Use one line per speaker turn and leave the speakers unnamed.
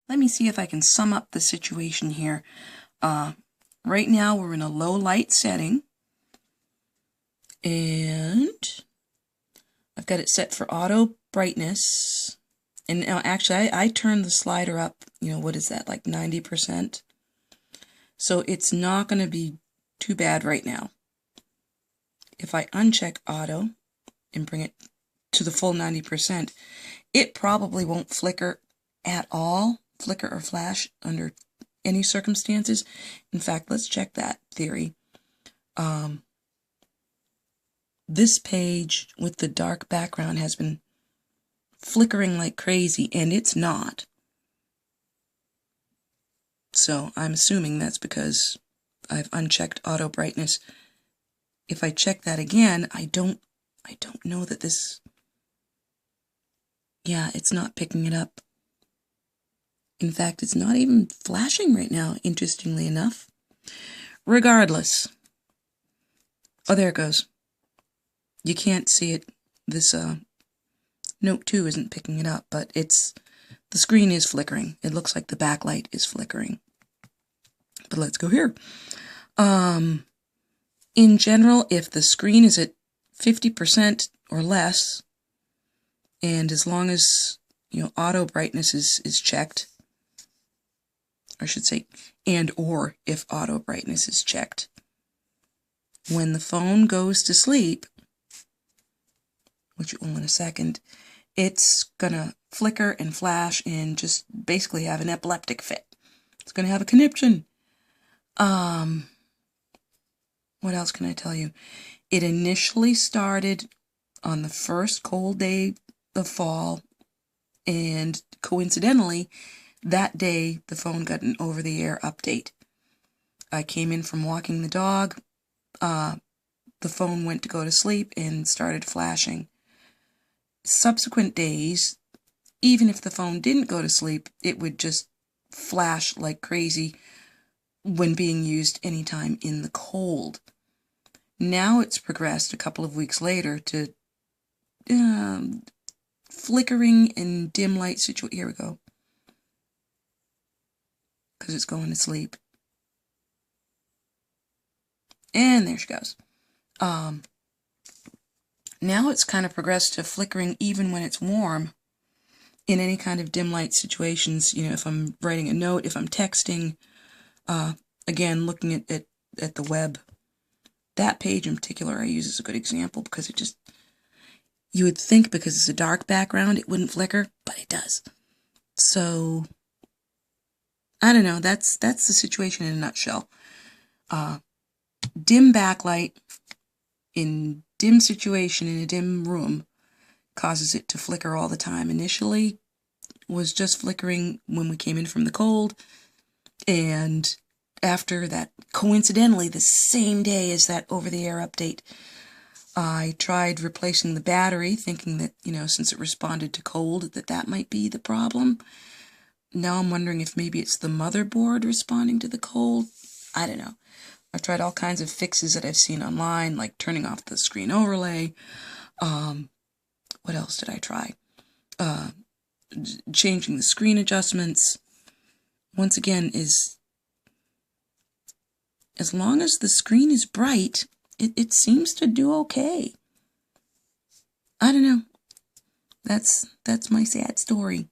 let me see if I can sum up the situation here. Right now we're in a low light setting, and I've got it set for auto brightness. And now actually I turned the slider up, what is that, like 90%? So it's not going to be too bad right now. If I uncheck auto and bring it to the full 90%, it probably won't flicker at all, flicker or flash under any circumstances. In fact, let's check that theory. This page with the dark background has been flickering like crazy, and it's not. So I'm assuming that's because I've unchecked auto brightness. If I check that again, I don't know that this... Yeah, it's not picking it up. In fact, it's not even flashing right now, interestingly enough. Regardless. Oh, there it goes. You can't see it. This Note 2 isn't picking it up, but the screen is flickering. It looks like the backlight is flickering. But let's go here. In general, if the screen is at 50% or less, and as long as auto brightness is checked, I should say, or if auto brightness is checked, when the phone goes to sleep, which it will in a second, it's gonna flicker and flash and just basically have an epileptic fit. It's gonna have a conniption. What else can I tell you? It initially started on the first cold day of fall, and coincidentally, that day the phone got an over-the-air update. I came in from walking the dog, the phone went to go to sleep and started flashing. Subsequent days, even if the phone didn't go to sleep, it would just flash like crazy when being used anytime in the cold. Now it's progressed a couple of weeks later to flickering and dim light situation. Here we go. Because it's going to sleep. And there she goes. Now it's kind of progressed to flickering even when it's warm in any kind of dim light situations. If I'm writing a note, if I'm texting, again, looking at the web. That page in particular I use as a good example because you would think because it's a dark background it wouldn't flicker, but it does. So, I don't know, that's the situation in a nutshell. Dim backlight in dim situation in a dim room causes it to flicker all the time. Initially was just flickering when we came in from the cold, and after that, coincidentally, the same day as that over-the-air update, I tried replacing the battery, thinking that, since it responded to cold, that might be the problem. Now I'm wondering if maybe it's the motherboard responding to the cold. I don't know. I've tried all kinds of fixes that I've seen online, like turning off the screen overlay. What else did I try? Changing the screen adjustments. Once again, as long as the screen is bright, it seems to do okay. I don't know. That's my sad story.